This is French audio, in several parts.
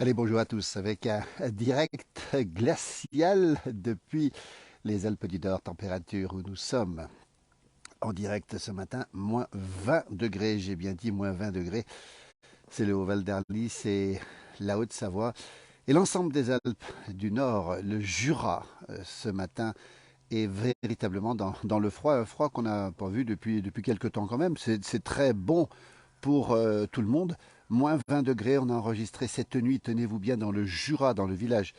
Allez, bonjour à tous, avec un direct glacial depuis les Alpes du Nord, température où nous sommes en direct ce matin, moins 20 degrés, j'ai bien dit moins 20 degrés. C'est le Haut-Val d'Arly, c'est la Haute-Savoie et l'ensemble des Alpes du Nord, le Jura, ce matin est véritablement dans le froid, un froid qu'on n'a pas vu depuis quelques temps quand même. C'est très bon pour tout le monde. Moins 20 degrés, on a enregistré cette nuit, tenez-vous bien, dans le Jura, dans le village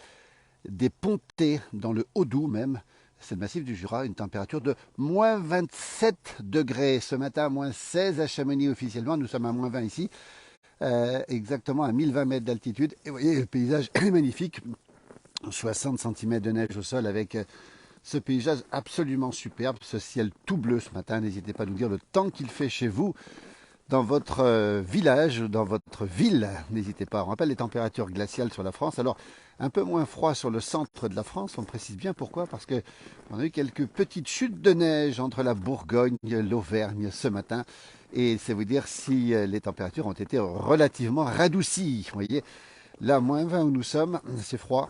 des Pontets, dans le Haut-Doubs même. C'est le massif du Jura, une température de moins 27 degrés. Ce matin, moins 16 à Chamonix officiellement, nous sommes à moins 20 ici, exactement à 1020 mètres d'altitude. Et vous voyez, le paysage est magnifique, 60 cm de neige au sol avec ce paysage absolument superbe, ce ciel tout bleu ce matin. N'hésitez pas à nous dire le temps qu'il fait chez vous dans votre village, dans votre ville. N'hésitez pas. On rappelle les températures glaciales sur la France. Alors, un peu moins froid sur le centre de la France. On précise bien pourquoi. Parce que on a eu quelques petites chutes de neige entre la Bourgogne, l'Auvergne ce matin. Et c'est vous dire si les températures ont été relativement radoucies. Vous voyez, là, moins 20 où nous sommes, c'est froid.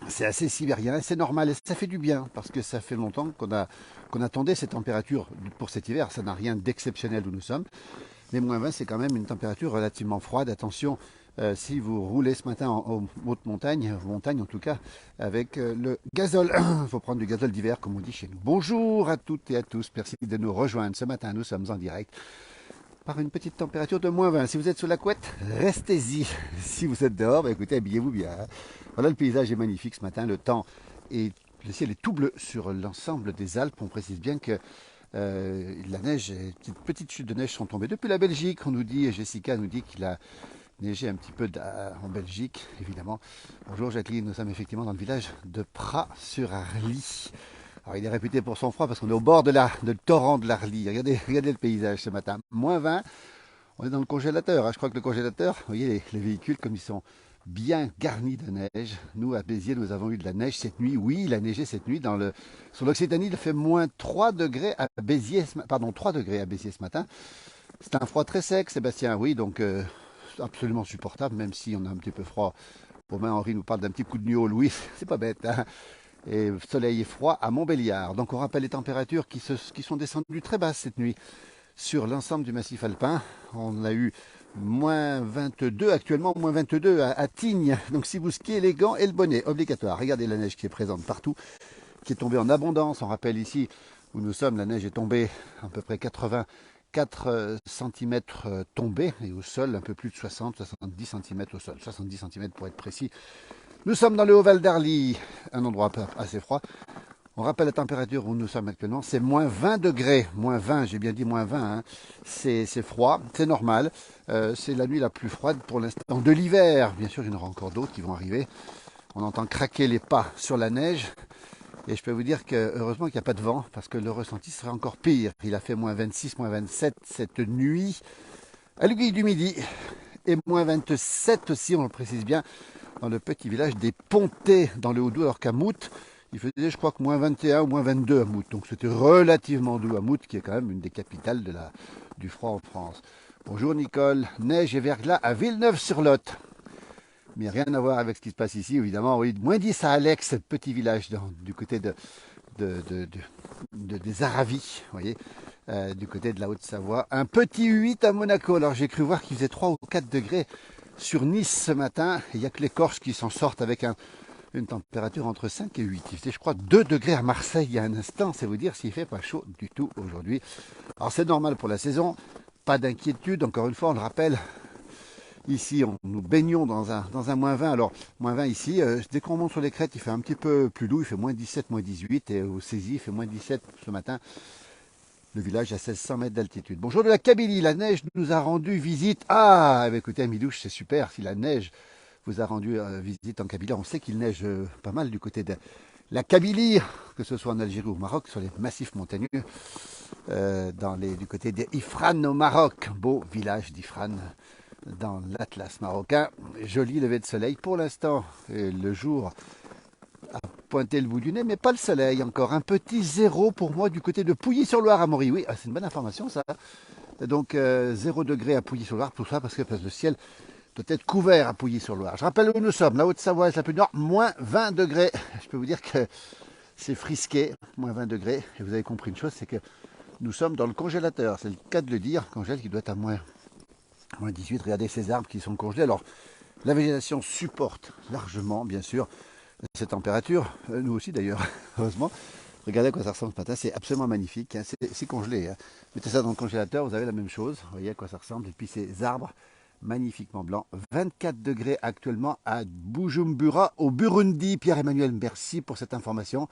C'est assez sibérien, c'est normal et ça fait du bien parce que ça fait longtemps qu'on attendait ces températures pour cet hiver. Ça n'a rien d'exceptionnel où nous sommes. Mais moins 20, c'est quand même une température relativement froide. Attention, si vous roulez ce matin en haute montagne en tout cas, avec le gazole. Il faut prendre du gazole d'hiver, comme on dit chez nous. Bonjour à toutes et à tous. Merci de nous rejoindre ce matin. Nous sommes en direct par une petite température de moins 20. Si vous êtes sous la couette, restez-y. Si vous êtes dehors, bah écoutez, habillez-vous bien. Voilà, le paysage est magnifique ce matin. Le ciel est tout bleu sur l'ensemble des Alpes. On précise bien que la neige, petites chutes de neige sont tombées depuis la Belgique. On nous dit, et Jessica nous dit qu'il a neigé un petit peu en Belgique, évidemment. Bonjour Jacqueline, nous sommes effectivement dans le village de Pras-sur-Arly. Alors il est réputé pour son froid parce qu'on est au bord de torrent de l'Arly. Regardez le paysage ce matin. Moins 20, on est dans le congélateur. Hein. Je crois que le congélateur, vous voyez les véhicules comme ils sont bien garnis de neige. Nous, à Béziers, nous avons eu de la neige cette nuit. Oui, il a neigé cette nuit. Sur l'Occitanie, il fait moins 3 degrés à Béziers, pardon, 3 degrés à Béziers ce matin. C'est un froid très sec, Sébastien. Oui, donc absolument supportable, même si on a un petit peu froid. Romain Henri nous parle d'un petit coup de nuit au Louis. C'est pas bête. Hein. Et soleil et froid à Montbéliard. Donc on rappelle les températures qui sont descendues très basses cette nuit sur l'ensemble du massif alpin. On a eu moins 22 actuellement, moins 22 à Tignes. Donc si vous skiez, les gants et le bonnet, obligatoire. Regardez la neige qui est présente partout, qui est tombée en abondance. On rappelle ici où nous sommes, la neige est tombée à peu près 84 cm tombés et au sol un peu plus de 60-70 cm au sol, 70 cm pour être précis. Nous sommes dans le Haut-Val d'Arly, un endroit assez froid. On rappelle la température où nous sommes actuellement, c'est moins 20 degrés. Moins 20, j'ai bien dit moins 20. Hein. C'est froid, c'est normal. C'est la nuit la plus froide pour l'instant de l'hiver. Bien sûr, il y en aura encore d'autres qui vont arriver. On entend craquer les pas sur la neige. Et je peux vous dire que heureusement qu'il n'y a pas de vent, parce que le ressenti serait encore pire. Il a fait moins 26, moins 27 cette nuit à l'Aiguille du Midi. Et moins 27 aussi, on le précise bien, dans le petit village des Pontets, dans le Haut-Doubs, alors qu'à Mout, il faisait, je crois, que moins 21 ou moins 22 à Mout. Donc c'était relativement doux à Mout, qui est quand même une des capitales du froid en France. Bonjour Nicole, neige et verglas à Villeneuve-sur-Lot. Mais rien à voir avec ce qui se passe ici, évidemment. Oui, moins 10 à Alex, petit village du côté des Aravis, vous voyez, du côté de la Haute-Savoie. Un petit 8 à Monaco. Alors j'ai cru voir qu'il faisait 3 ou 4 degrés sur Nice ce matin. Il n'y a que les Corses qui s'en sortent avec une température entre 5 et 8. Il faisait, je crois, 2 degrés à Marseille il y a un instant. C'est vous dire s'il fait pas chaud du tout aujourd'hui. Alors c'est normal pour la saison. Pas d'inquiétude. Encore une fois, on le rappelle. Ici, nous baignons dans un moins 20. Alors, moins 20 ici, dès qu'on monte sur les crêtes, il fait un petit peu plus doux. Il fait moins 17, moins 18. Et au Saisie, il fait moins 17 ce matin. Le village à 1600 mètres d'altitude. Bonjour de la Kabylie. La neige nous a rendu visite. Ah, eh bien, écoutez, Amilouche, c'est super. Si la neige vous a rendu visite en Kabylie, on sait qu'il neige pas mal du côté de la Kabylie, que ce soit en Algérie ou au Maroc, sur les massifs montagneux, du côté d'Ifrane au Maroc. Beau village d'Ifrane dans l'Atlas marocain. Joli lever de soleil pour l'instant. Le jour a pointé le bout du nez, mais pas le soleil encore. Un petit zéro pour moi du côté de Pouilly-sur-Loire à Maury. Oui, c'est une bonne information ça. Donc 0 degré à Pouilly-sur-Loire, tout ça parce que le ciel peut-être couvert à Pouilly-sur-Loire. Je rappelle où nous sommes, la Haute-Savoie, la plus nord, moins 20 degrés. Je peux vous dire que c'est frisqué, moins 20 degrés. Et vous avez compris une chose, c'est que nous sommes dans le congélateur. C'est le cas de le dire, congèle qui doit être à moins 18. Regardez ces arbres qui sont congelés. Alors, la végétation supporte largement, bien sûr, cette température. Nous aussi d'ailleurs, heureusement. Regardez à quoi ça ressemble ce matin, c'est absolument magnifique, hein. C'est congelé, hein. Mettez ça dans le congélateur, vous avez la même chose, vous voyez à quoi ça ressemble. Et puis ces arbres magnifiquement blancs, 24 degrés actuellement à Bujumbura au Burundi. Pierre-Emmanuel, merci pour cette information.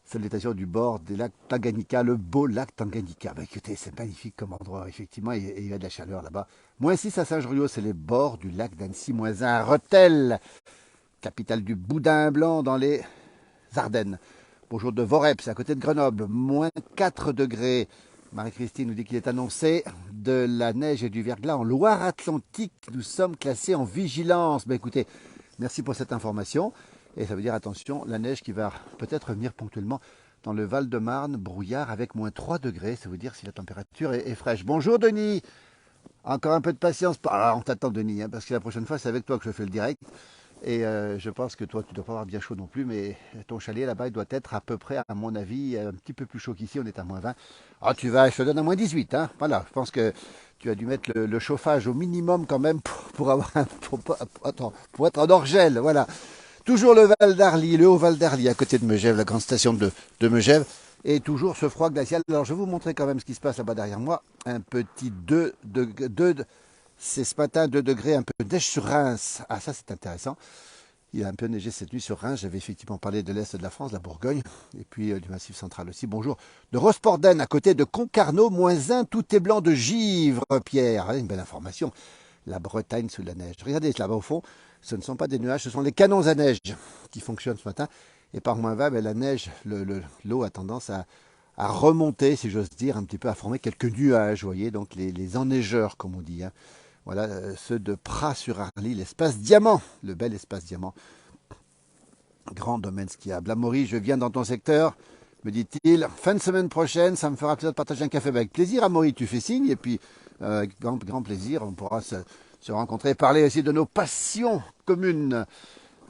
Salutation du bord des lacs Tanganyika, le beau lac Tanganyika. Bah, écoutez, c'est magnifique comme endroit, effectivement, et il y a de la chaleur là-bas. Moins 6 à Saint-Joriot, c'est les bords du lac d'Annecy, moins 1 à Rethel, capitale du boudin blanc dans les Ardennes. Bonjour de Vorep, c'est à côté de Grenoble, moins 4 degrés. Marie-Christine nous dit qu'il est annoncé de la neige et du verglas en Loire-Atlantique. Nous sommes classés en vigilance. Ben écoutez, merci pour cette information. Et ça veut dire, attention, la neige qui va peut-être venir ponctuellement dans le Val-de-Marne, brouillard avec moins 3 degrés. Ça veut dire si la température est fraîche. Bonjour Denis, encore un peu de patience. Ah, on t'attend Denis, hein, parce que la prochaine fois c'est avec toi que je fais le direct. Et je pense que toi, tu ne dois pas avoir bien chaud non plus, mais ton chalet là-bas, il doit être à peu près, à mon avis, un petit peu plus chaud qu'ici. On est à moins 20. Ah, je te donne à moins 18. Hein. Voilà, je pense que tu as dû mettre le chauffage au minimum quand même pour être en hors-gel. Voilà. Toujours le Val d'Arly, le Haut Val d'Arly, à côté de Megève, la grande station de Megève. Et toujours ce froid glacial. Alors, je vais vous montrer quand même ce qui se passe là-bas derrière moi. Un petit 2 c'est ce matin 2 degrés, un peu de neige sur Reims. Ah, ça c'est intéressant. Il a un peu neigé cette nuit sur Reims. J'avais effectivement parlé de l'Est de la France, la Bourgogne, et puis du Massif central aussi. Bonjour. De Rosporden, à côté de Concarneau, moins 1, tout est blanc de givre, Pierre. Ah, une belle information. La Bretagne sous la neige. Regardez là-bas au fond, ce ne sont pas des nuages, ce sont les canons à neige qui fonctionnent ce matin. Et par moins 20, ben, la neige, l'eau a tendance à remonter, si j'ose dire, un petit peu, à former quelques nuages, vous voyez, donc les enneigeurs, comme on dit, hein. Voilà, ceux de Pras-sur-Arly, l'espace diamant, le bel espace diamant. Grand domaine skiable. Amaury, je viens dans ton secteur, me dit-il. Fin de semaine prochaine, ça me fera plaisir de partager un café avec plaisir. Amaury, tu fais signe, et puis, avec grand plaisir, on pourra se rencontrer et parler aussi de nos passions communes.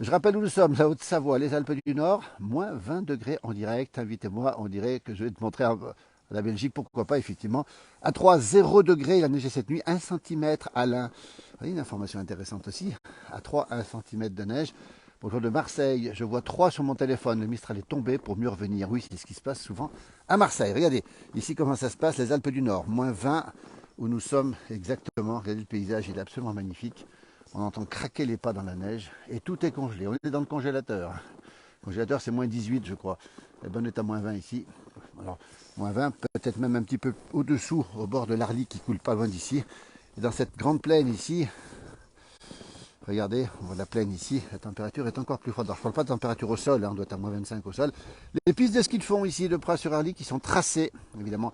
Je rappelle où nous sommes, la Haute-Savoie, les Alpes du Nord, moins 20 degrés en direct. Invitez-moi, on dirait que je vais te montrer la Belgique, pourquoi pas, effectivement. À 3, 0 degrés, il a neigé cette nuit, 1 cm à l'Ain. Une information intéressante aussi. À 3, 1 cm de neige. Bonjour de Marseille, je vois 3 sur mon téléphone. Le Mistral est tombé pour mieux revenir. Oui, c'est ce qui se passe souvent à Marseille. Regardez, ici comment ça se passe, les Alpes du Nord, moins 20, où nous sommes exactement. Regardez le paysage, il est absolument magnifique. On entend craquer les pas dans la neige et tout est congelé. On est dans le congélateur. Le congélateur, c'est moins 18, je crois. Eh ben, on est à moins 20 ici. Alors, moins 20, peut-être même un petit peu au-dessous, au bord de l'Arly qui coule pas loin d'ici. Et dans cette grande plaine ici, regardez, on voit la plaine ici, la température est encore plus froide. Alors, je ne parle pas de température au sol, hein, on doit être à moins 25 au sol. Les pistes de ski de fond ici de Pras-sur-Arly qui sont tracées, évidemment.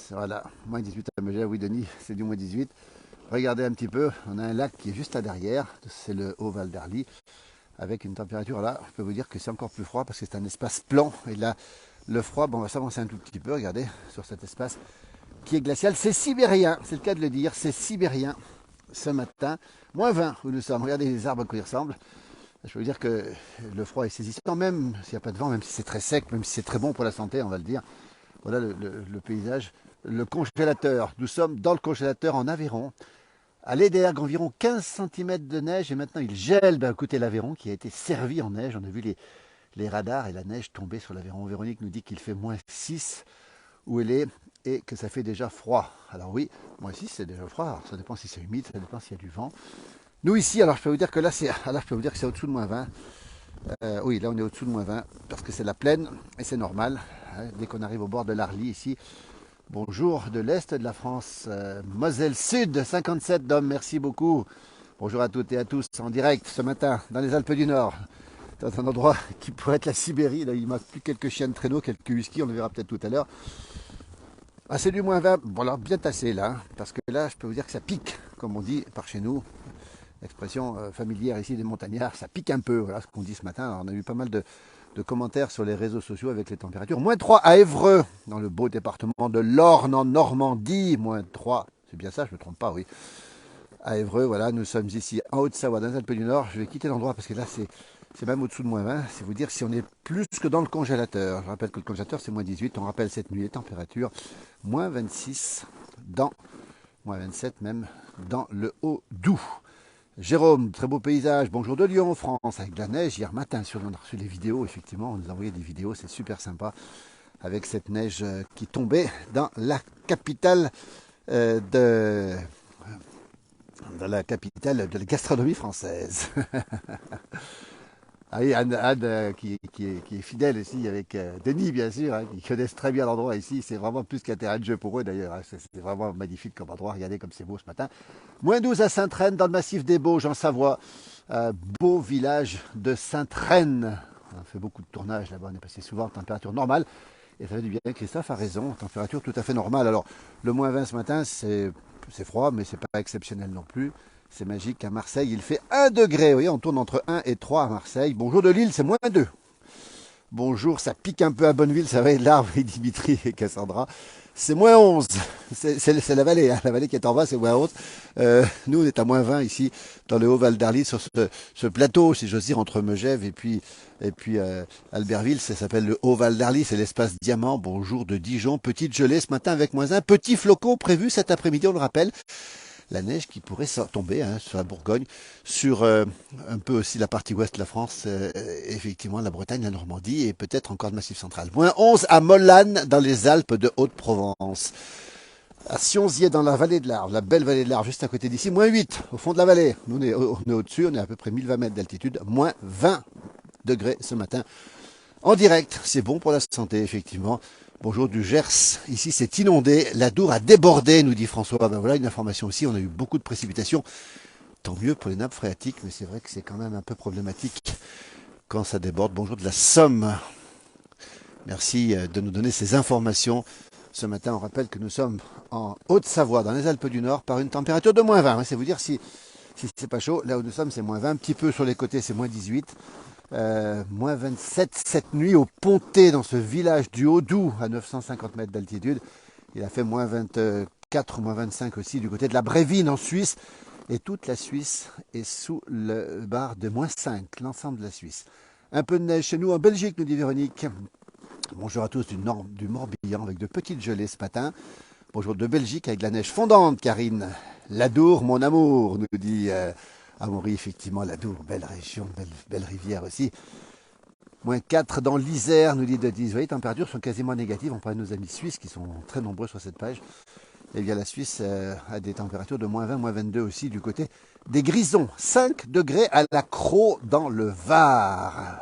Voilà, moins 18 à Megève, oui Denis, c'est du moins 18. Regardez un petit peu, on a un lac qui est juste là derrière, c'est le Haut Val d'Arly, avec une température là, je peux vous dire que c'est encore plus froid parce que c'est un espace plan. Et là, le froid, bon, on va s'avancer un tout petit peu, regardez, sur cet espace qui est glacial. C'est sibérien, c'est le cas de le dire, c'est sibérien ce matin. Moins 20 où nous sommes, regardez les arbres à quoi ils ressemblent. Je peux vous dire que le froid est saisissant, même s'il n'y a pas de vent, même si c'est très sec, même si c'est très bon pour la santé, on va le dire. Voilà le paysage, le congélateur. Nous sommes dans le congélateur en Aveyron. À l'Edergue, environ 15 cm de neige et maintenant il gèle. Ben, écoutez, l'Aveyron qui a été servi en neige. On a vu les radars et la neige tomber sur l'Aveyron. Véronique nous dit qu'il fait moins 6 où elle est et que ça fait déjà froid. Alors oui, moins 6 c'est déjà froid. Alors, ça dépend si c'est humide, ça dépend s'il y a du vent. Nous ici, alors je peux vous dire que là c'est au-dessous de moins 20. Oui, là on est au-dessous de moins 20 parce que c'est la plaine et c'est normal. Dès qu'on arrive au bord de l'Arly ici. Bonjour de l'Est de la France, Moselle Sud, 57 d'hommes, merci beaucoup. Bonjour à toutes et à tous, en direct ce matin dans les Alpes du Nord, dans un endroit qui pourrait être la Sibérie. Là, il manque plus quelques chiens de traîneau, quelques huskies, on le verra peut-être tout à l'heure. Ah, c'est du moins 20, voilà, bien tassé là, parce que là, je peux vous dire que ça pique, comme on dit par chez nous. L'expression familière ici des montagnards, ça pique un peu, voilà ce qu'on dit ce matin. Alors, on a eu pas mal de commentaires sur les réseaux sociaux avec les températures. Moins 3 à Évreux, dans le beau département de l'Orne en Normandie. Moins 3, c'est bien ça, je ne me trompe pas, oui. à Évreux. Voilà, nous sommes ici en Haute-Savoie, dans les Alpes du Nord. Je vais quitter l'endroit parce que là, c'est même au-dessous de -20. C'est vous dire si on est plus que dans le congélateur. Je rappelle que le congélateur, c'est -18. On rappelle cette nuit les températures, -26 dans, -27 même, dans le Haut-Doubs. Jérôme, très beau paysage. Bonjour de Lyon, France, avec de la neige hier matin. On a reçu les vidéos, effectivement. On nous a envoyé des vidéos, c'est super sympa. Avec cette neige qui tombait dans la capitale de la gastronomie française. Ah oui, Anne qui est fidèle ici avec Denis, bien sûr, hein, qui connaissent très bien l'endroit ici. C'est vraiment plus qu'un terrain de jeu pour eux d'ailleurs. Hein. C'est vraiment magnifique comme endroit. Regardez comme c'est beau ce matin. -12 à Sainte-Reine, dans le massif des Bauges, en Savoie. Beau village de Sainte-Reine. On a fait beaucoup de tournages là-bas. On est passé souvent en température normale. Et ça fait du bien. Christophe a raison. Température tout à fait normale. Alors, le -20 ce matin, c'est froid, mais c'est pas exceptionnel non plus. C'est magique. À Marseille, il fait 1 degré. Vous voyez, on tourne entre 1 et 3 à Marseille. Bonjour de Lille, c'est -2. Bonjour, ça pique un peu à Bonneville, ça va être l'arbre et Dimitri et Cassandra. C'est -11. C'est la vallée, hein. La vallée qui est en bas, c'est -11. Nous, on est à -20 ici, dans le Haut-Val d'Arly, sur ce plateau, si j'ose dire, entre Megève et puis Albertville. Ça s'appelle le Haut-Val d'Arly, c'est l'espace Diamant. Bonjour de Dijon. Petite gelée ce matin avec -1. Petit flocon prévu cet après-midi, on le rappelle. La neige qui pourrait tomber hein, sur la Bourgogne, sur un peu aussi la partie ouest de la France, effectivement la Bretagne, la Normandie et peut-être encore le Massif central. -11 à Mollanne dans les Alpes de Haute-Provence. À Sionzier dans la vallée de l'Arve, la belle vallée de l'Arve juste à côté d'ici, -8 au fond de la vallée. Nous on est au-dessus, on est à peu près 1020 mètres d'altitude, -20 degrés ce matin. En direct, c'est bon pour la santé effectivement. Bonjour du Gers, ici c'est inondé, la Dour a débordé, nous dit François. Ben voilà une information aussi, on a eu beaucoup de précipitations, tant mieux pour les nappes phréatiques, mais c'est vrai que c'est quand même un peu problématique quand ça déborde. Bonjour de la Somme, merci de nous donner ces informations. Ce matin, on rappelle que nous sommes en Haute-Savoie, dans les Alpes du Nord, par une température de -20. C'est vous dire si c'est pas chaud, là où nous sommes c'est -20, un petit peu sur les côtés c'est -18. -27 cette nuit au Pontet dans ce village du Haut-Doubs à 950 mètres d'altitude. Il a fait -24, -25 aussi du côté de la Brévine en Suisse. Et toute la Suisse est sous le bar de -5, l'ensemble de la Suisse. Un peu de neige chez nous en Belgique, nous dit Véronique. Bonjour à tous du Morbihan avec de petites gelées ce matin. Bonjour de Belgique avec de la neige fondante, Karine. L'Adour, mon amour, nous dit Amaury, effectivement, l'Adour, belle région, belle rivière aussi. -4 dans l'Isère, nous dit Dodis. Vous voyez, les températures sont quasiment négatives. On parle de nos amis suisses qui sont très nombreux sur cette page. Et bien la Suisse a des températures de -20, -22 aussi du côté des Grisons. 5 degrés à la Crau dans le Var.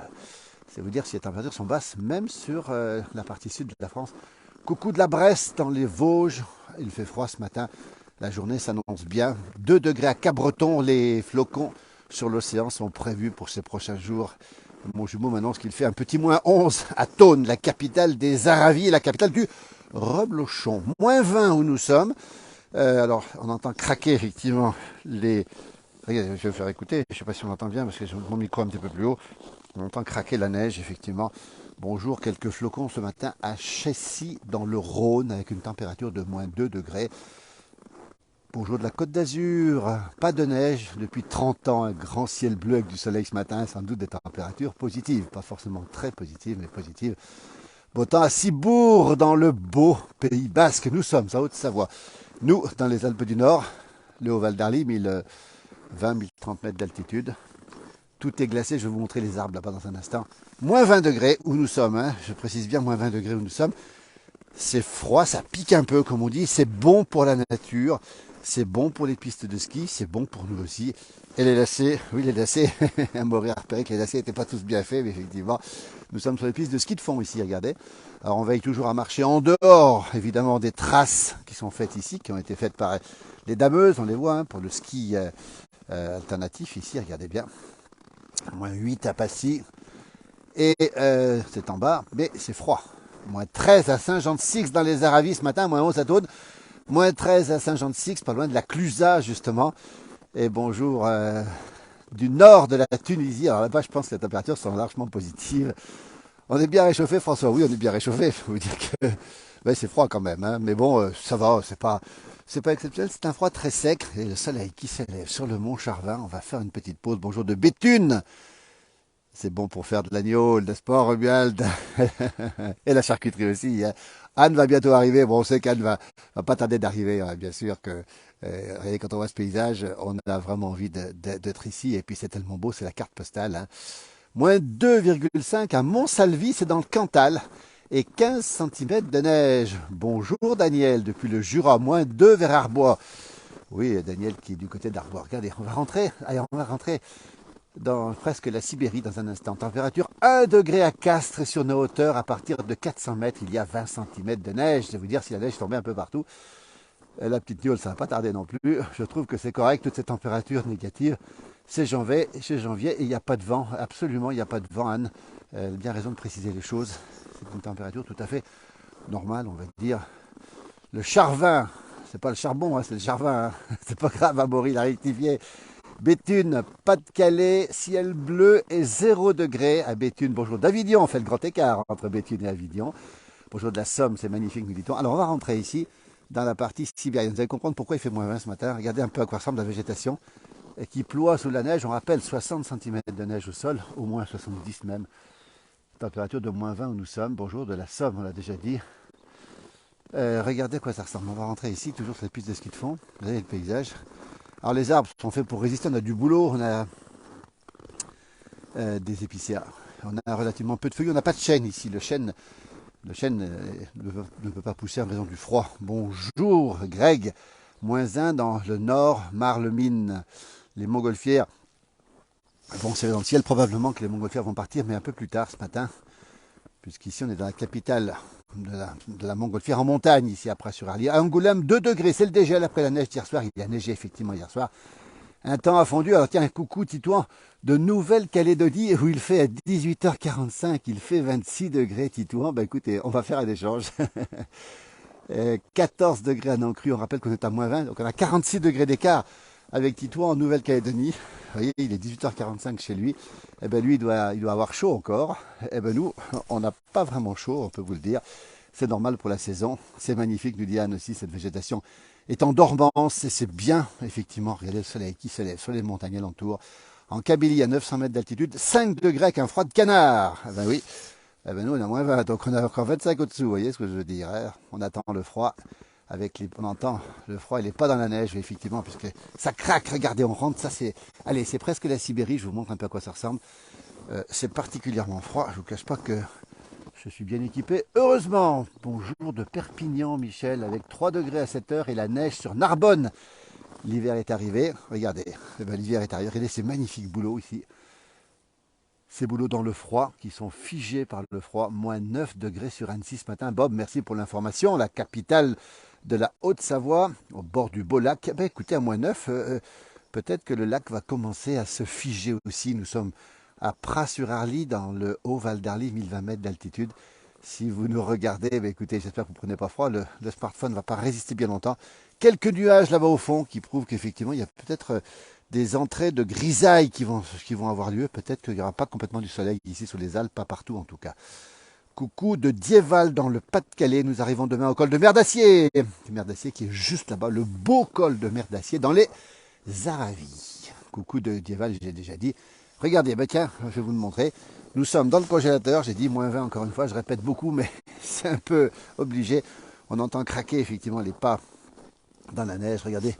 C'est vous dire si les températures sont basses, même sur la partie sud de la France. Coucou de la Bresse dans les Vosges. Il fait froid ce matin. La journée s'annonce bien. 2 degrés à Cabreton. Les flocons sur l'océan sont prévus pour ces prochains jours. Mon jumeau m'annonce qu'il fait un petit -11 à Thônes, la capitale des Aravis, la capitale du Reblochon. -20 où nous sommes. Alors, on entend craquer effectivement les... Regardez, je vais vous faire écouter. Je ne sais pas si on entend bien parce que j'ai mon micro un petit peu plus haut. On entend craquer la neige, effectivement. Bonjour, quelques flocons ce matin à Chessy, dans le Rhône, avec une température de -2 degrés. Bonjour de la Côte d'Azur, pas de neige depuis 30 ans, un grand ciel bleu avec du soleil ce matin, sans doute des températures positives, pas forcément très positives, mais positives. Beau temps à Cibourg, dans le beau Pays Basque, nous sommes en Haute-Savoie. Nous, dans les Alpes du Nord, le Haut-Val d'Arly, 1020-1030 mètres d'altitude. Tout est glacé, je vais vous montrer les arbres là-bas dans un instant. -20 degrés où nous sommes, hein. Je précise bien -20 degrés où nous sommes. C'est froid, ça pique un peu comme on dit, c'est bon pour la nature. C'est bon pour les pistes de ski, c'est bon pour nous aussi. Et les lacets, oui les lacets, Amaury a repéré que les lacets n'étaient pas tous bien faits, mais effectivement, nous sommes sur les pistes de ski de fond ici, regardez. Alors on veille toujours à marcher en dehors, évidemment des traces qui sont faites ici, qui ont été faites par les dameuses, on les voit, hein, pour le ski alternatif ici, regardez bien. -8 à Passy, et c'est en bas, mais c'est froid. -13 à Saint-Jean-de-Six dans les Aravis ce matin, -11 à Thônes. -13 à Saint-Jean-de-Six, pas loin de la Clusaz justement. Et bonjour du nord de la Tunisie. Alors là-bas, je pense que les températures sont largement positives. On est bien réchauffé, François. Oui, on est bien réchauffé. Il faut vous dire que Ouais, c'est froid quand même, hein, mais bon, ça va, c'est pas exceptionnel, c'est un froid très sec, et le soleil qui s'élève sur le mont Charvin, on va faire une petite pause, bonjour de Béthune, c'est bon pour faire de l'agneau, de sport, Romuald, et la charcuterie aussi, hein. Anne va bientôt arriver, bon, on sait qu'Anne va pas tarder d'arriver, hein, bien sûr que, regardez, quand on voit ce paysage, on a vraiment envie d'être ici, et puis c'est tellement beau, c'est la carte postale, hein. Moins 2,5 à Montsalvi, c'est dans le Cantal. Et 15 centimètres de neige. Bonjour Daniel, depuis le Jura, moins 2 vers Arbois. Oui, Daniel qui est du côté d'Arbois. Regardez, on va rentrer. Allez, on va rentrer dans presque la Sibérie dans un instant. Température 1 degré à Castres et sur nos hauteurs. À partir de 400 mètres, il y a 20 centimètres de neige. Je vais vous dire si la neige tombait un peu partout. La petite Niole, ça va pas tarder non plus. Je trouve que c'est correct, toutes ces températures négatives. C'est janvier et il n'y a pas de vent. Absolument, il n'y a pas de vent, Anne. Elle a bien raison de préciser les choses. C'est une température tout à fait normale, on va dire. Le Charvin, c'est pas le charbon, hein, c'est le Charvin. Hein. C'est pas grave, Amaury l'a rectifié. Béthune, Pas-de-Calais, ciel bleu et 0 degré à Béthune. Bonjour d'Avidion, on fait le grand écart entre Béthune et Avidion. Bonjour de la Somme, c'est magnifique, nous dit-on. Alors on va rentrer ici dans la partie sibérienne. Vous allez comprendre pourquoi il fait moins 20 ce matin. Regardez un peu à quoi ressemble la végétation qui ploie sous la neige. On rappelle 60 centimètres de neige au sol, au moins 70 même. Température de moins 20 où nous sommes. Bonjour de la Somme, on l'a déjà dit. Regardez à quoi ça ressemble. On va rentrer ici, toujours sur la piste de ski de fond. Vous voyez le paysage. Alors les arbres sont faits pour résister. On a du boulot, on a des épicéas. On a relativement peu de feuilles. On n'a pas de chêne ici. Le chêne ne peut pas pousser en raison du froid. Bonjour Greg. Moins 1 dans le nord, Marle-Mine. Les montgolfières vont s'élever dans le ciel. Probablement que les montgolfières vont partir, mais un peu plus tard ce matin. Puisqu'ici on est dans la capitale de la montgolfière en montagne, ici après sur Arly. À Angoulême, 2 degrés, c'est le dégel après la neige d'hier soir. Il a neigé effectivement hier soir. Un temps a fondu. Alors tiens, un coucou Titouan de Nouvelle-Calédonie où il fait à 18h45, il fait 26 degrés Titouan. Ben écoutez, on va faire un échange. 14 degrés à Nancru, on rappelle qu'on est à moins 20, donc on a 46 degrés d'écart avec Titouan en Nouvelle-Calédonie. Vous voyez, il est 18h45 chez lui. Eh ben lui, il doit avoir chaud encore. Eh ben nous, on n'a pas vraiment chaud, on peut vous le dire. C'est normal pour la saison. C'est magnifique, nous dit Anne aussi, cette végétation est en dormance et c'est bien, effectivement. Regardez le soleil qui se lève sur les montagnes alentours. En Kabylie, à 900 mètres d'altitude, 5 degrés avec un froid de canard. Eh ben oui. Eh ben nous, on a moins 20, donc on a encore 25 au-dessous, vous voyez ce que je veux dire. Hein, on attend le froid. On entend le froid, il n'est pas dans la neige, effectivement, puisque ça craque. Regardez, on rentre, ça c'est... Allez, c'est presque la Sibérie, je vous montre un peu à quoi ça ressemble. C'est particulièrement froid, je ne vous cache pas que je suis bien équipé. Heureusement, bonjour de Perpignan, Michel, avec 3 degrés à 7 heures et la neige sur Narbonne. L'hiver est arrivé, regardez, l'hiver est arrivé, regardez ces magnifiques bouleaux ici. Ces bouleaux dans le froid, qui sont figés par le froid, moins 9 degrés sur Annecy ce matin. Bob, merci pour l'information, la capitale de la Haute-Savoie, au bord du beau lac. Ben, écoutez, à moins 9, peut-être que le lac va commencer à se figer aussi. Nous sommes à Pras-sur-Arly, dans le Haut-Val d'Arly, 1020 mètres d'altitude. Si vous nous regardez, ben, écoutez, j'espère que vous ne prenez pas froid. Le smartphone ne va pas résister bien longtemps. Quelques nuages là-bas au fond qui prouvent qu'effectivement, il y a peut-être des entrées de grisailles qui vont avoir lieu. Peut-être qu'il n'y aura pas complètement du soleil ici sur les Alpes, pas partout en tout cas. Coucou de Diéval dans le Pas-de-Calais. Nous arrivons demain au col de Mer d'Acier. Mer d'Acier qui est juste là-bas, le beau col de Mer d'Acier dans les Aravis. Coucou de Diéval, j'ai déjà dit. Regardez, ben tiens, je vais vous le montrer. Nous sommes dans le congélateur, j'ai dit moins 20 encore une fois, je répète beaucoup, mais c'est un peu obligé. On entend craquer effectivement les pas dans la neige, regardez.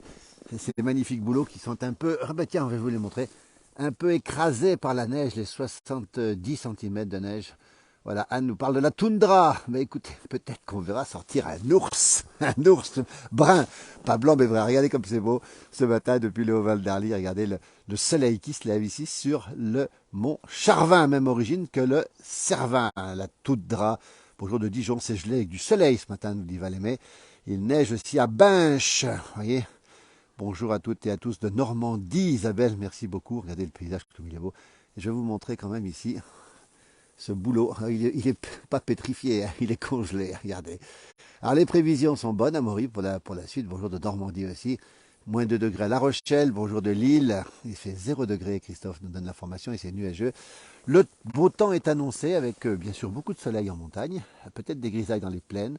Ces magnifiques bouleaux qui sont un peu, ah ben tiens, je vais vous les montrer, un peu écrasés par la neige, les 70 cm de neige. Voilà, Anne nous parle de la toundra. Mais écoutez, peut-être qu'on verra sortir un ours brun, pas blanc mais brun. Regardez comme c'est beau ce matin depuis le Haut-Val d'Arly. Regardez le soleil qui se lève ici sur le mont Charvin, même origine que le Cervin, la toundra. Bonjour de Dijon, c'est gelé avec du soleil ce matin, nous dit Valémé. Il neige aussi à Binche, voyez. Bonjour à toutes et à tous de Normandie, Isabelle, merci beaucoup. Regardez le paysage comme il est beau. Et je vais vous montrer quand même ici ce boulot. Il est pas pétrifié, hein, il est congelé, regardez. Alors les prévisions sont bonnes, Amaury, pour la suite. Bonjour de Normandie aussi. Moins 2 degrés à La Rochelle, bonjour de Lille. Il fait 0 degré, Christophe nous donne l'information et c'est nuageux. Le beau temps est annoncé avec bien sûr beaucoup de soleil en montagne, peut-être des grisailles dans les plaines.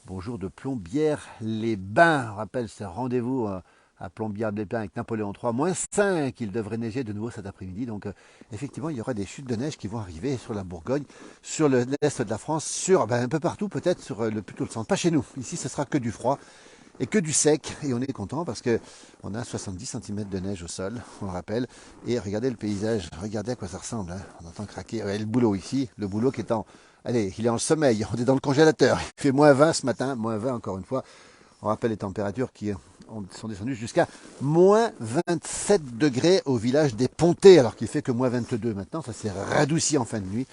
Bonjour de Plombières-les-Bains. On rappelle ce rendez-vous à Plombières-les-Bains avec Napoléon III. -5, il devrait neiger de nouveau cet après-midi. Donc effectivement, il y aura des chutes de neige qui vont arriver sur la Bourgogne, sur l'est de la France, sur un peu partout peut-être, sur plutôt le centre. Pas chez nous. Ici, ce sera que du froid et que du sec. Et on est content parce que on a 70 cm de neige au sol, on le rappelle. Et regardez le paysage, regardez à quoi ça ressemble. Hein. On entend craquer. Le boulot ici, le boulot qui est en... Allez, il est en sommeil, on est dans le congélateur. Il fait -20 ce matin, -20 encore une fois. On rappelle les températures qui sont descendues jusqu'à -27 degrés au village des Pontés, alors qu'il fait que -22 maintenant. Ça s'est radouci en fin de nuit.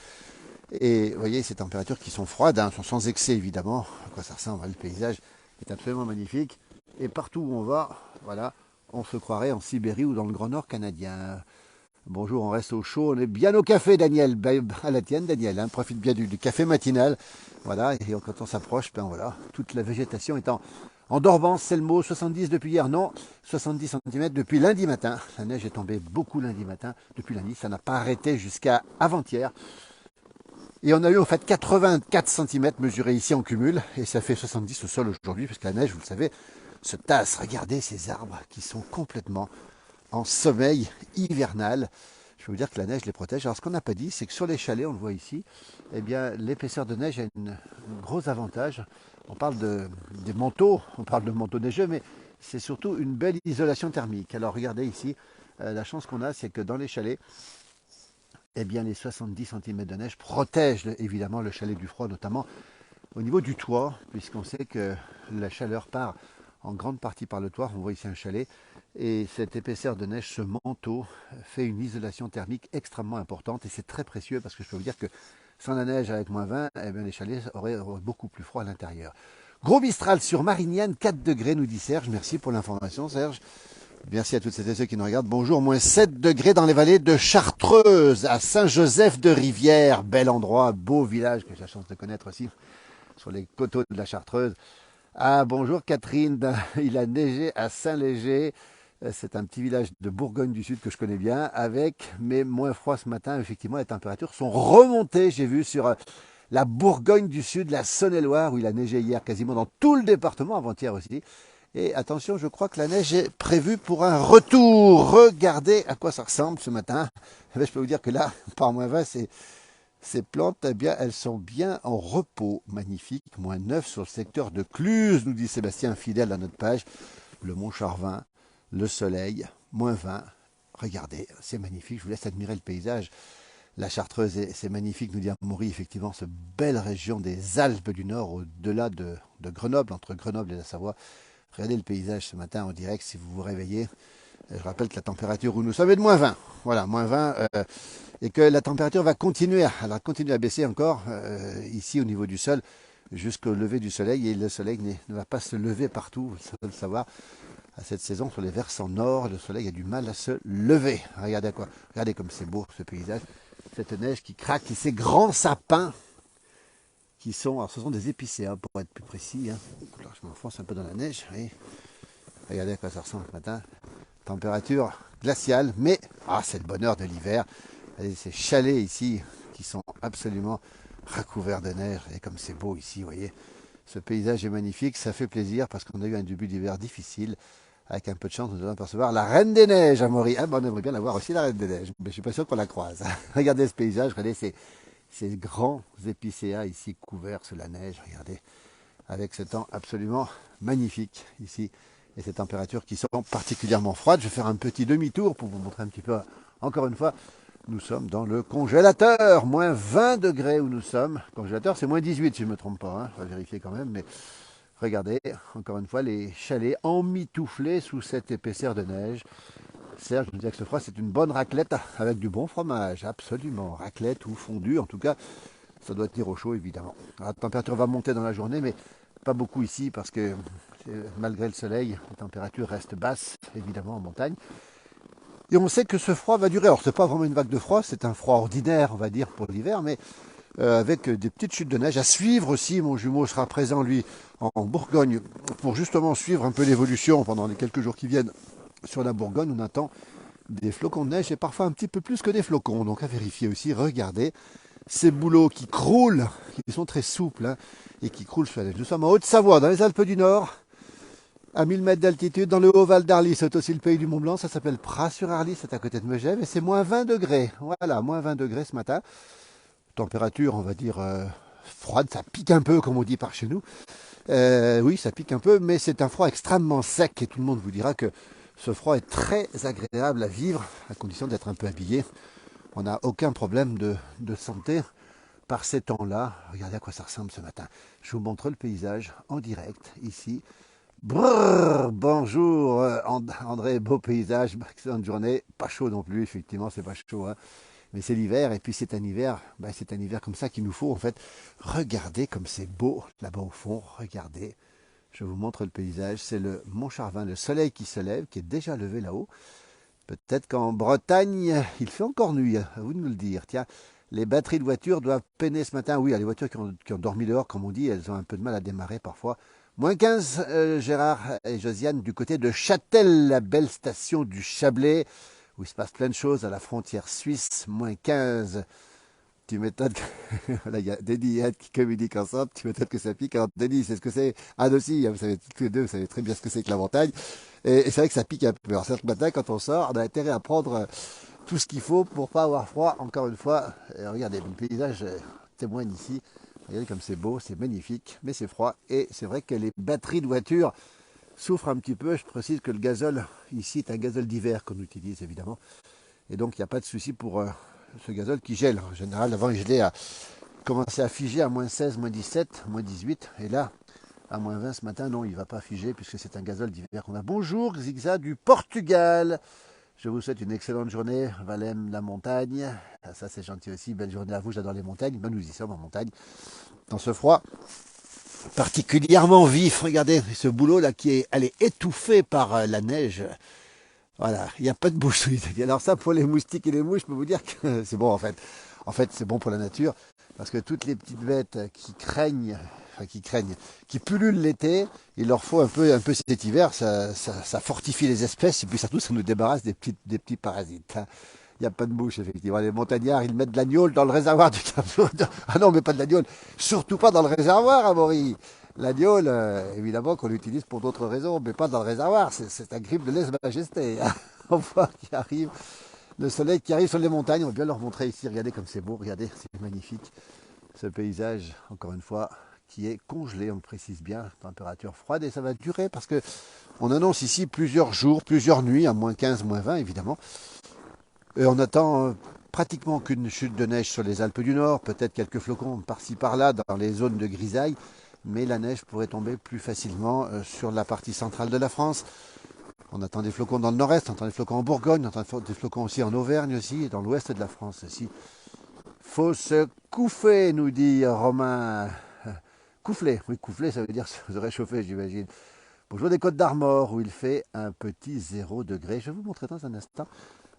Et vous voyez, ces températures qui sont froides, sont sans excès évidemment. À quoi ça ressemble, le paysage est absolument magnifique. Et partout où on va, voilà, on se croirait en Sibérie ou dans le Grand Nord canadien. Bonjour, on reste au chaud, on est bien au café, Daniel. À la tienne, Daniel, hein, profite bien du café matinal. Voilà, et quand on s'approche, voilà, toute la végétation est en dormance, c'est le mot. 70 depuis hier, non, 70 cm depuis lundi matin. La neige est tombée beaucoup lundi matin, depuis lundi, ça n'a pas arrêté jusqu'à avant-hier. Et on a eu en fait 84 cm mesurés ici en cumul, et ça fait 70 au sol aujourd'hui, parce que la neige, vous le savez, se tasse. Regardez ces arbres qui sont complètement en sommeil hivernal. Je peux vous dire que la neige les protège. Alors ce qu'on n'a pas dit, c'est que sur les chalets, on le voit ici, eh bien l'épaisseur de neige a un gros avantage. On parle des manteaux, on parle de manteaux neigeux, mais c'est surtout une belle isolation thermique. Alors regardez ici, la chance qu'on a, c'est que dans les chalets, eh bien les 70 cm de neige protègent évidemment le chalet du froid, notamment au niveau du toit, puisqu'on sait que la chaleur part en grande partie par le toit. On voit ici un chalet. Et cette épaisseur de neige, ce manteau, fait une isolation thermique extrêmement importante. Et c'est très précieux parce que je peux vous dire que sans la neige avec -20, eh bien, les chalets auraient beaucoup plus froid à l'intérieur. Gros Mistral sur Marignane, 4 degrés, nous dit Serge. Merci pour l'information, Serge. Merci à toutes celles et ceux qui nous regardent. Bonjour, -7 degrés dans les vallées de Chartreuse, à Saint-Joseph-de-Rivière. Bel endroit, beau village que j'ai la chance de connaître aussi, sur les coteaux de la Chartreuse. Ah, bonjour Catherine, il a neigé à Saint-Léger. C'est un petit village de Bourgogne du Sud que je connais bien, avec, mais moins froid ce matin. Effectivement, les températures sont remontées, j'ai vu, sur la Bourgogne du Sud, la Saône-et-Loire, où il a neigé hier quasiment dans tout le département, avant-hier aussi. Et attention, je crois que la neige est prévue pour un retour. Regardez à quoi ça ressemble ce matin. Je peux vous dire que là, par -20, ces plantes, eh bien, elles sont bien en repos. Magnifique. -9 sur le secteur de Cluse, nous dit Sébastien, fidèle à notre page. Le Mont Charvin, le soleil, -20. Regardez, c'est magnifique. Je vous laisse admirer le paysage. La Chartreuse, c'est magnifique, nous dit Amaury, effectivement, cette belle région des Alpes du Nord, au-delà de Grenoble, entre Grenoble et la Savoie. Regardez le paysage ce matin en direct si vous vous réveillez. Je rappelle que la température où nous sommes est de -20. Voilà, -20. Et que la température va continuer à baisser encore ici au niveau du sol jusqu'au lever du soleil. Et le soleil ne va pas se lever partout, il faut le savoir. À cette saison, sur les versants nord, le soleil a du mal à se lever. Regardez quoi. Regardez comme c'est beau ce paysage. Cette neige qui craque et ces grands sapins qui sont, alors ce sont des épicéas pour être plus précis. Hein. Alors, je m'enfonce un peu dans la neige. Oui. Regardez à quoi ça ressemble ce matin. Température glaciale, mais c'est le bonheur de l'hiver. Ces chalets ici qui sont absolument recouverts de neige. Et comme c'est beau ici, vous voyez. Ce paysage est magnifique, ça fait plaisir parce qu'on a eu un début d'hiver difficile. Avec un peu de chance, nous allons apercevoir la Reine des Neiges à Maury. On aimerait bien la voir aussi, la Reine des Neiges. Mais je ne suis pas sûr qu'on la croise. Regardez ce paysage, regardez ces grands épicéas ici couverts sous la neige. Regardez, avec ce temps absolument magnifique ici. Et ces températures qui sont particulièrement froides. Je vais faire un petit demi-tour pour vous montrer un petit peu, encore une fois, nous sommes dans le congélateur. -20 degrés où nous sommes. Le congélateur, c'est -18 si je ne me trompe pas. Hein. Je vais vérifier quand même, mais regardez, encore une fois, les chalets emmitouflés sous cette épaisseur de neige. Serge nous disait que ce froid, c'est une bonne raclette avec du bon fromage. Absolument, raclette ou fondue, en tout cas, ça doit tenir au chaud, évidemment. Alors, la température va monter dans la journée, mais pas beaucoup ici, parce que malgré le soleil, la température reste basse, évidemment, en montagne. Et on sait que ce froid va durer. Alors, ce n'est pas vraiment une vague de froid, c'est un froid ordinaire, on va dire, pour l'hiver, mais avec des petites chutes de neige à suivre aussi. Mon jumeau sera présent, lui, en Bourgogne, pour justement suivre un peu l'évolution pendant les quelques jours qui viennent sur la Bourgogne. On attend des flocons de neige et parfois un petit peu plus que des flocons. Donc à vérifier aussi, regardez ces bouleaux qui croulent, qui sont très souples hein, et qui croulent sur la neige. Nous sommes en Haute-Savoie, dans les Alpes du Nord, à 1000 mètres d'altitude, dans le Haut-Val d'Arly. C'est aussi le pays du Mont-Blanc, ça s'appelle Pras-sur-Arly, c'est à côté de Megève, et c'est moins 20 degrés. Voilà, moins 20 degrés ce matin. Température, on va dire, froide, ça pique un peu, comme on dit par chez nous. Oui, ça pique un peu, mais c'est un froid extrêmement sec, et tout le monde vous dira que ce froid est très agréable à vivre, à condition d'être un peu habillé. On n'a aucun problème de santé par ces temps-là. Regardez à quoi ça ressemble ce matin. Je vous montre le paysage en direct, ici. Brrr, bonjour André, beau paysage, excellente journée. Pas chaud non plus, effectivement, c'est pas chaud. Hein. Mais c'est l'hiver, et puis c'est un hiver comme ça qu'il nous faut en fait. Regardez comme c'est beau là-bas au fond, regardez. Je vous montre le paysage, c'est le Mont Charvin, le soleil qui se lève, qui est déjà levé là-haut. Peut-être qu'en Bretagne, il fait encore nuit, à vous de nous le dire. Tiens, les batteries de voitures doivent peiner ce matin. Oui, les voitures qui ont dormi dehors, comme on dit, elles ont un peu de mal à démarrer parfois. Moins 15, Gérard et Josiane, du côté de Châtel, la belle station du Chablais, où il se passe plein de choses à la frontière suisse. Moins 15. Tu m'étonnes que... Là, il y a Denis et Ed qui communiquent ensemble. Tu m'étonnes que ça pique. Alors, Denis, c'est ce que c'est. Anne aussi, vous savez, tous les deux, vous savez très bien ce que c'est que la montagne. Et c'est vrai que ça pique un peu. Alors, ce matin, quand on sort, on a intérêt à prendre tout ce qu'il faut pour pas avoir froid. Encore une fois, et regardez, le paysage témoigne ici. Regardez comme c'est beau, c'est magnifique, mais c'est froid. Et c'est vrai que les batteries de voiture souffrent un petit peu. Je précise que le gazole, ici, est un gazole d'hiver qu'on utilise, évidemment. Et donc, il n'y a pas de souci pour ce gazole qui gèle. En général, avant, il gelait à commencer à figer à moins 16, moins 17, moins 18. Et là, à moins 20 ce matin, non, il ne va pas figer puisque c'est un gazole d'hiver qu'on a. Bonjour, Zigzag du Portugal. Je vous souhaite une excellente journée. Valem, la montagne. Ah, ça, c'est gentil aussi. Belle journée à vous. J'adore les montagnes. Ben, nous y sommes en montagne. Dans ce froid particulièrement vif. Regardez ce boulot là qui est, elle est étouffée par la neige. Voilà, il n'y a pas de bouche. Alors ça, pour les moustiques et les mouches, je peux vous dire que c'est bon en fait. En fait, c'est bon pour la nature, parce que toutes les petites bêtes qui pullulent l'été, il leur faut un peu cet hiver, ça fortifie les espèces, et puis surtout, ça nous débarrasse des petits parasites. Hein. Il n'y a pas de mouche, effectivement. Les montagnards, ils mettent de l'agneau dans le réservoir du camion. Ah non, mais pas de l'agneau. Surtout pas dans le réservoir, Amaury. L'agneau, évidemment, qu'on utilise pour d'autres raisons, mais pas dans le réservoir. C'est un grippe de lèse-majesté. Hein. On voit qu'il arrive, le soleil qui arrive sur les montagnes. On va bien leur montrer ici. Regardez comme c'est beau. Regardez, c'est magnifique. Ce paysage, encore une fois, qui est congelé, on le précise bien, température froide. Et ça va durer parce que on annonce ici plusieurs jours, plusieurs nuits, à moins 15, moins 20, évidemment. Et on attend pratiquement qu'une chute de neige sur les Alpes du Nord, peut-être quelques flocons par-ci par-là dans les zones de grisaille, mais la neige pourrait tomber plus facilement sur la partie centrale de la France. On attend des flocons dans le nord-est, on attend des flocons en Bourgogne, on attend des flocons aussi en Auvergne aussi, et dans l'ouest de la France aussi. Faut se couffer, nous dit Romain. Couffler, oui, couffler, ça veut dire se réchauffer, j'imagine. Bonjour des Côtes d'Armor, où il fait un petit 0 degré. Je vais vous montrer dans un instant.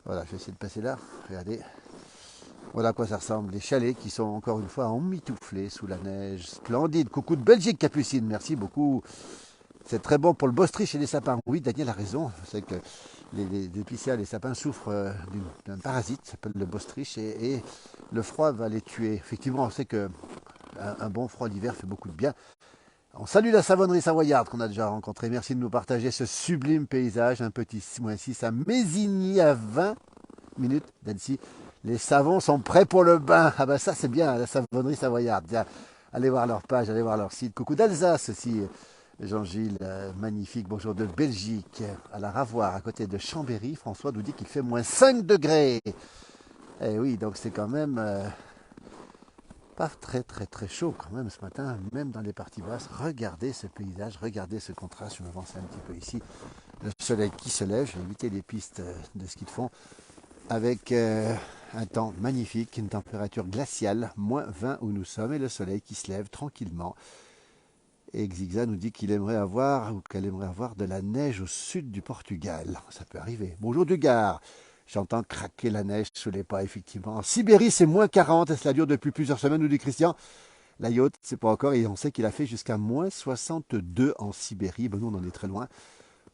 Voilà, je vais essayer de passer là. Regardez. Voilà à quoi ça ressemble. Les chalets qui sont encore une fois emmitouflés sous la neige. Splendide. Coucou de Belgique, Capucine. Merci beaucoup. C'est très bon pour le bostrich et les sapins. Oui, Daniel a raison. C'est que les épicéas, les sapins souffrent d'un parasite qui s'appelle le bostrich et le froid va les tuer. Effectivement, on sait que un bon froid d'hiver fait beaucoup de bien. On salue la savonnerie savoyarde qu'on a déjà rencontrée. Merci de nous partager ce sublime paysage. Un petit -6 à Mésigny à 20 minutes d'Annecy. Les savons sont prêts pour le bain. Ah ben ça c'est bien, la savonnerie savoyarde. Bien, allez voir leur page, allez voir leur site. Coucou d'Alsace aussi, Jean-Gilles, magnifique. Bonjour de Belgique, à la Ravoire, à côté de Chambéry. François nous dit qu'il fait moins 5 degrés. Eh oui, donc c'est quand même pas très chaud quand même ce matin, même dans les parties basses. Regardez ce paysage, regardez ce contraste. Je vais m'avancer un petit peu ici. Le soleil qui se lève, je vais éviter les pistes de ski de fond. Avec un temps magnifique, une température glaciale, moins 20 où nous sommes, et le soleil qui se lève tranquillement. Et Xixa nous dit qu'il aimerait avoir, ou qu'elle aimerait avoir de la neige au sud du Portugal. Ça peut arriver. Bonjour du Gard. J'entends craquer la neige sous les pas, effectivement. En Sibérie, c'est moins 40, et cela dure depuis plusieurs semaines, nous dit Christian. La yacht, c'est pas encore, et on sait qu'il a fait jusqu'à moins 62 en Sibérie. Ben, nous, on en est très loin.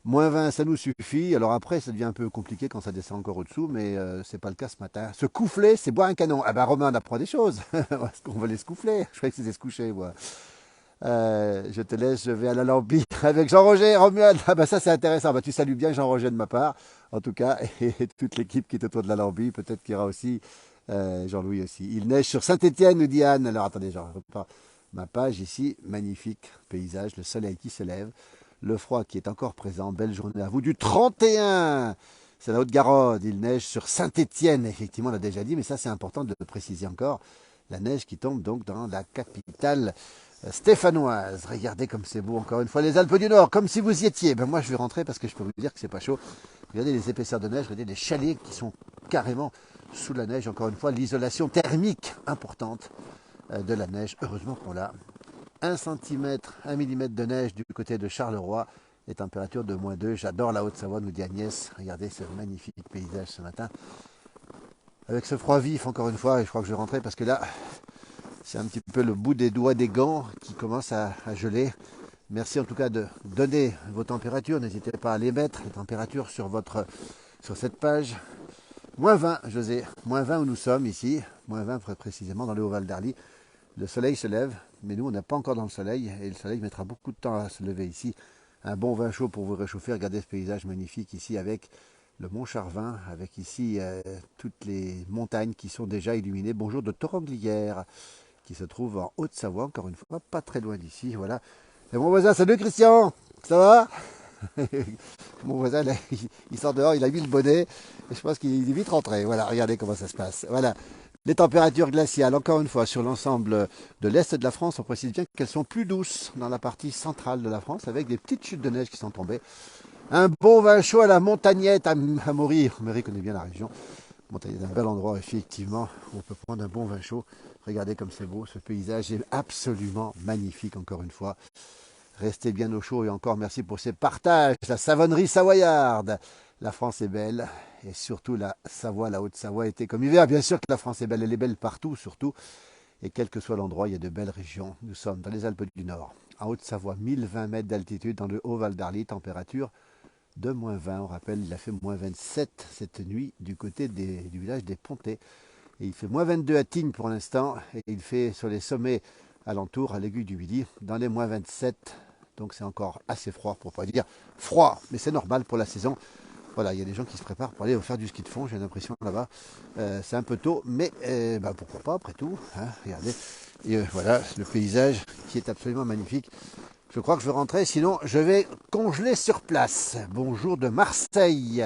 -20, ça nous suffit. Alors après, ça devient un peu compliqué quand ça descend encore au-dessous, mais c'est pas le cas ce matin. Se couffler, c'est boire un canon. Ah ben Romain, on apprend des choses. Est-ce qu'on va aller se couffler? Je croyais que c'était se coucher, moi. Je te laisse, je vais à la Lambie avec Jean-Roger, Romuald. Ah bah ça c'est intéressant. Bah, tu salues bien Jean-Roger de ma part, en tout cas, et toute l'équipe qui est autour de la Lambie. Peut-être qu'il y aura aussi Jean-Louis aussi. Il neige sur Saint-Étienne, nous dit Anne. Alors attendez, je repars ma page ici. Magnifique paysage, le soleil qui se lève, le froid qui est encore présent. Belle journée à vous du 31. C'est la Haute-Garonne. Il neige sur Saint-Étienne. Effectivement, on l'a déjà dit, mais ça c'est important de le préciser encore. La neige qui tombe donc dans la capitale stéphanoise. Regardez comme c'est beau encore une fois les Alpes du Nord, comme si vous y étiez. Ben moi je vais rentrer parce que je peux vous dire que c'est pas chaud. Regardez les épaisseurs de neige, regardez les chalets qui sont carrément sous la neige. Encore une fois, l'isolation thermique importante de la neige. Heureusement qu'on l'a. 1 cm, 1 mm de neige du côté de Charleroi. Les températures de -2. J'adore la Haute-Savoie, nous dit Agnès. Regardez ce magnifique paysage ce matin. Avec ce froid vif, encore une fois, et je crois que je vais rentrer parce que là, c'est un petit peu le bout des doigts des gants qui commence à geler. Merci en tout cas de donner vos températures. N'hésitez pas à les mettre, les températures sur cette page. -20, José. -20 où nous sommes ici. -20 très précisément dans le Haut-Val d'Arly. Le soleil se lève, mais nous on n'est pas encore dans le soleil. Et le soleil mettra beaucoup de temps à se lever ici. Un bon vin chaud pour vous réchauffer. Regardez ce paysage magnifique ici avec le Mont Charvin, avec ici toutes les montagnes qui sont déjà illuminées. Bonjour de Toronglière, qui se trouve en Haute-Savoie, encore une fois, pas très loin d'ici, voilà. Et mon voisin, salut Christian, ça va? Mon voisin, là, il sort dehors, il a mis le bonnet, et je pense qu'il est vite rentré. Voilà, regardez comment ça se passe. Voilà, les températures glaciales, encore une fois, sur l'ensemble de l'Est de la France, on précise bien qu'elles sont plus douces dans la partie centrale de la France, avec des petites chutes de neige qui sont tombées. Un bon vin chaud à la Montagnette, à Maury. Maury connaît bien la région. Montagnette est un bel endroit, effectivement, où on peut prendre un bon vin chaud. Regardez comme c'est beau, ce paysage est absolument magnifique, encore une fois. Restez bien au chaud et encore merci pour ces partages. La savonnerie savoyarde. La France est belle et surtout la Savoie, la Haute-Savoie était comme hiver. Bien sûr que la France est belle, elle est belle partout surtout. Et quel que soit l'endroit, il y a de belles régions. Nous sommes dans les Alpes du Nord, en Haute-Savoie, 1020 mètres d'altitude dans le Haut-Val d'Arly, température de -20. On rappelle, il a fait -27 cette nuit du côté du village des Pontets. Et il fait -22 à Tignes pour l'instant. Et il fait sur les sommets alentours, à l'Aiguille du Midi, dans les -27. Donc c'est encore assez froid, pour ne pas dire froid. Mais c'est normal pour la saison. Voilà, il y a des gens qui se préparent pour aller faire du ski de fond, j'ai l'impression là-bas. C'est un peu tôt, mais pourquoi pas après tout. Hein, regardez. Et voilà, le paysage qui est absolument magnifique. Je crois que je vais rentrer, sinon je vais congeler sur place. Bonjour de Marseille.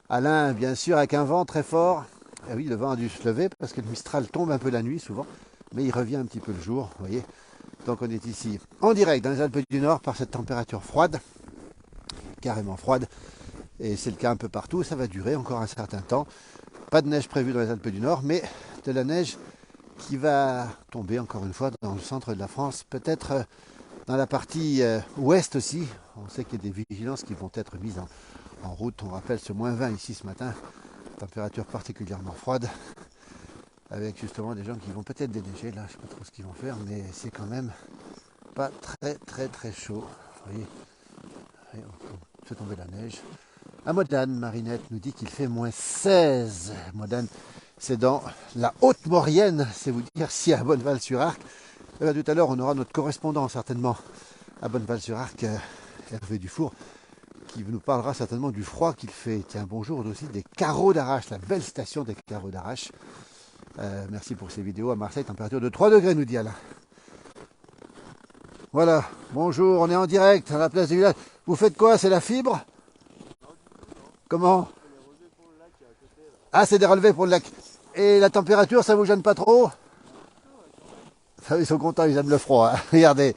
Alain, bien sûr, avec un vent très fort. Et oui, le vent a dû se lever parce que le Mistral tombe un peu la nuit souvent. Mais il revient un petit peu le jour, vous voyez. Donc on est ici en direct dans les Alpes du Nord par cette température froide. Carrément froide. Et c'est le cas un peu partout. Ça va durer encore un certain temps. Pas de neige prévue dans les Alpes du Nord, mais de la neige qui va tomber encore une fois dans le centre de la France. Peut-être dans la partie ouest aussi. On sait qu'il y a des vigilances qui vont être mises en route. On rappelle ce -20 ici ce matin. Température particulièrement froide. Avec justement des gens qui vont peut-être déneiger. Là, je ne sais pas trop ce qu'ils vont faire, mais c'est quand même pas très chaud. Vous voyez, on fait tomber la neige. À Modane, Marinette nous dit qu'il fait -16. Modane, c'est dans la Haute-Maurienne, c'est vous dire si à Bonneval-sur-Arc. Tout à l'heure, on aura notre correspondant certainement à Bonneval-sur-Arc, Hervé Dufour, qui nous parlera certainement du froid qu'il fait. Tiens, bonjour aussi des carreaux d'Arrache, la belle station des carreaux d'Arrache. Merci pour ces vidéos. À Marseille, température de 3 degrés, nous dit Alain. Voilà, bonjour, on est en direct à la place du village. Vous faites quoi? C'est la fibre? Comment? Ah, c'est des relevés pour le lac. Et la température, ça vous gêne pas trop? Ils sont contents, ils aiment le froid. Hein. Regardez.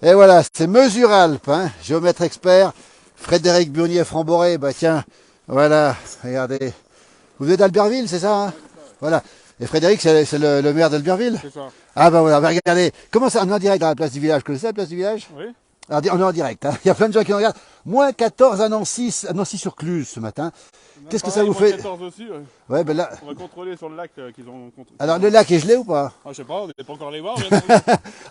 Et voilà, c'est Mesuralpes, hein, géomètre expert, Frédéric Burnier-Framboré. Bah tiens, voilà, regardez. Vous êtes d'Albertville, c'est ça, hein? Voilà. Et Frédéric, c'est le maire d'Albertville? C'est ça. Ah bah voilà, regardez. Comment ça, on est en direct dans la place du village? Vous connaissez la place du village? Oui. Alors, on est en direct, hein. Il y a plein de gens qui nous regardent. Moins 14 à Nancy-sur-Cluse ce matin. Qu'est-ce que ça vous fait? 14 aussi, ouais. Ouais, ben là. On va contrôler sur le lac qu'ils ont. Alors le lac est gelé ou pas? Ah, je sais pas, on n'est pas encore allé voir. Mais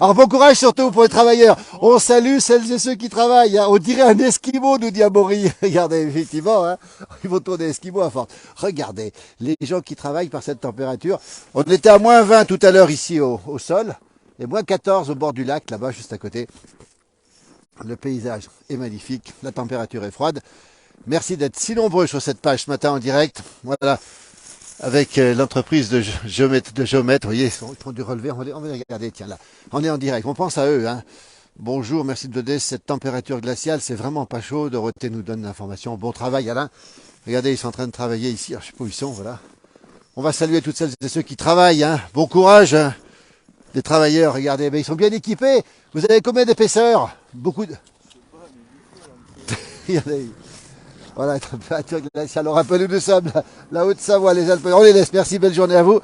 Alors bon courage surtout pour les travailleurs. On salue celles et ceux qui travaillent. Hein. On dirait un esquimau, nous dit Amaury. Regardez, effectivement, hein. Ils vont tourner esquimau à force. Regardez, les gens qui travaillent par cette température. On était à moins 20 tout à l'heure ici au sol. Et moins 14 au bord du lac, là-bas, juste à côté. Le paysage est magnifique. La température est froide. Merci d'être si nombreux sur cette page ce matin en direct. Voilà. Avec l'entreprise de géomètre, vous voyez, ils font du relevé, on va les regarder, tiens là, on est en direct, on pense à eux. Hein. Bonjour, merci de donner cette température glaciale, c'est vraiment pas chaud, Dorothée nous donne l'information, bon travail Alain, regardez, ils sont en train de travailler ici, alors, je sais pas où ils sont, voilà. On va saluer toutes celles et ceux qui travaillent, hein. Bon courage, hein. Les travailleurs, regardez, ben, ils sont bien équipés, vous avez combien d'épaisseur? Beaucoup de... Regardez. Voilà, température glaciale, on rappelle où nous sommes, la Haute-Savoie, les Alpes. On les laisse, merci, belle journée à vous.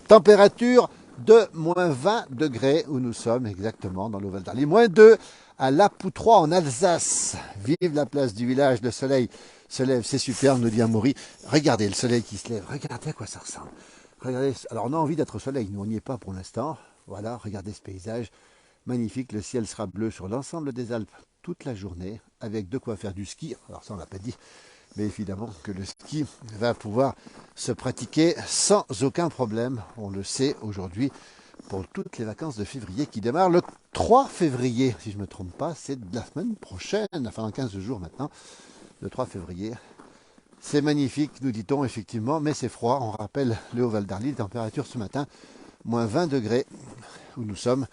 Température de moins 20 degrés où nous sommes exactement dans l'Oval d'Arly. Moins 2 à La Poutroie en Alsace. Vive la place du village, le soleil se lève, c'est super, nous dit Amaury. Regardez le soleil qui se lève, regardez à quoi ça ressemble. Regardez, alors on a envie d'être au soleil, nous on n'y est pas pour l'instant. Voilà, regardez ce paysage magnifique, le ciel sera bleu sur l'ensemble des Alpes toute la journée, avec de quoi faire du ski. Alors ça on l'a pas dit, mais évidemment que le ski va pouvoir se pratiquer sans aucun problème. On le sait aujourd'hui pour toutes les vacances de février qui démarrent le 3 février, si je ne me trompe pas, c'est de la semaine prochaine, enfin dans 15 jours maintenant, le 3 février. C'est magnifique, nous dit-on effectivement, mais c'est froid. On rappelle le Haut-Val d'Arly, température ce matin, moins 20 degrés où nous sommes,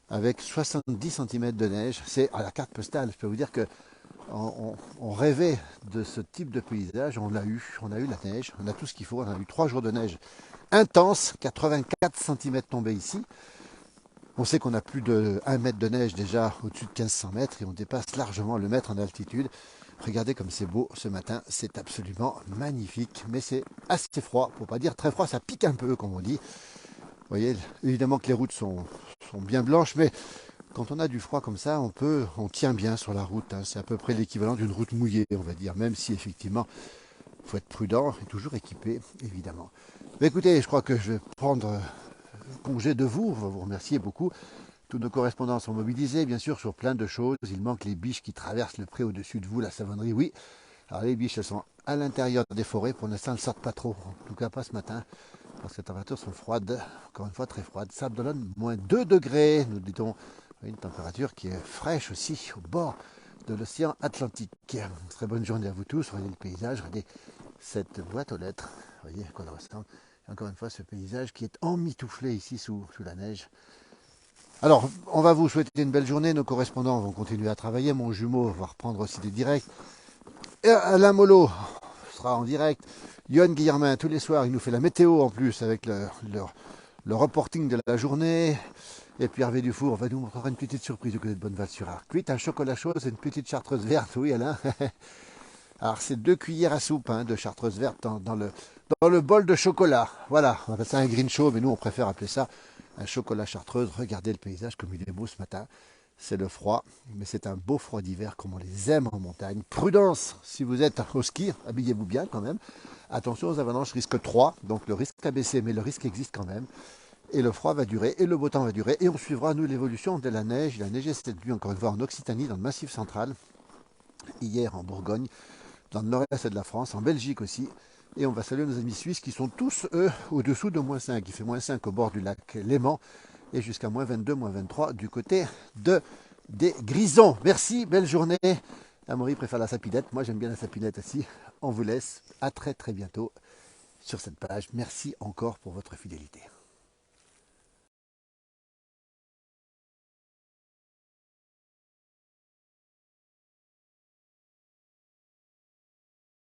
avec 70 cm de neige. C'est à la carte postale, je peux vous dire que on rêvait de ce type de paysage, on a eu la neige, on a tout ce qu'il faut, on a eu 3 jours de neige intense, 84 cm tombés ici. On sait qu'on a plus de 1 mètre de neige déjà au-dessus de 1500 mètres et on dépasse largement le mètre en altitude. Regardez comme c'est beau ce matin, c'est absolument magnifique, mais c'est assez froid, pour pas dire très froid, ça pique un peu comme on dit. Vous voyez, évidemment que les routes sont bien blanches, mais quand on a du froid comme ça, on tient bien sur la route. Hein. C'est à peu près l'équivalent d'une route mouillée, on va dire, même si effectivement, il faut être prudent et toujours équipé, évidemment. Mais écoutez, je crois que je vais prendre congé de vous. On va vous remercier beaucoup. Tous nos correspondants sont mobilisés, bien sûr, sur plein de choses. Il manque les biches qui traversent le pré au-dessus de vous, la savonnerie, oui. Alors les biches, elles sont à l'intérieur des forêts. Pour l'instant, elles ne sortent pas trop. En tout cas, pas ce matin. Parce que les températures sont froides. Encore une fois, très froides. Sable d'Olonne, moins 2 degrés. Nous dit-on une température qui est fraîche aussi au bord de l'océan Atlantique. Très bonne journée à vous tous. Regardez le paysage. Regardez cette boîte aux lettres. Vous voyez à quoi elle ressemble. Encore une fois, ce paysage qui est emmitouflé ici sous la neige. Alors, on va vous souhaiter une belle journée. Nos correspondants vont continuer à travailler. Mon jumeau va reprendre aussi des directs. Et Alain Molo sera en direct. Yohan Guillermin, tous les soirs, il nous fait la météo en plus avec le reporting de la journée. Et puis Hervé Dufour va nous montrer une petite surprise du côté de Bonneval-sur-Arc. Cuite, un chocolat chaud, c'est une petite chartreuse verte. Oui, Alain. Alors, c'est 2 cuillères à soupe de chartreuse verte dans le bol de chocolat. Voilà, on appelle ça un green show, mais nous, on préfère appeler ça un chocolat chartreuse. Regardez le paysage comme il est beau ce matin. C'est le froid, mais c'est un beau froid d'hiver comme on les aime en montagne. Prudence, si vous êtes au ski, habillez-vous bien quand même. Attention aux avalanches, risque 3, donc le risque a baissé, mais le risque existe quand même. Et le froid va durer, et le beau temps va durer, et on suivra, nous, l'évolution de la neige. Il a neigé cette nuit, encore une fois, en Occitanie, dans le Massif central, hier en Bourgogne, dans le nord-est de la France, en Belgique aussi. Et on va saluer nos amis suisses qui sont tous, eux, au-dessous de moins 5. Il fait moins 5 au bord du lac Léman, et jusqu'à moins 22, moins 23 du côté des Grisons. Merci, belle journée. Amaury préfère la sapinette, moi j'aime bien la sapinette aussi. On vous laisse, à très très bientôt sur cette page. Merci encore pour votre fidélité.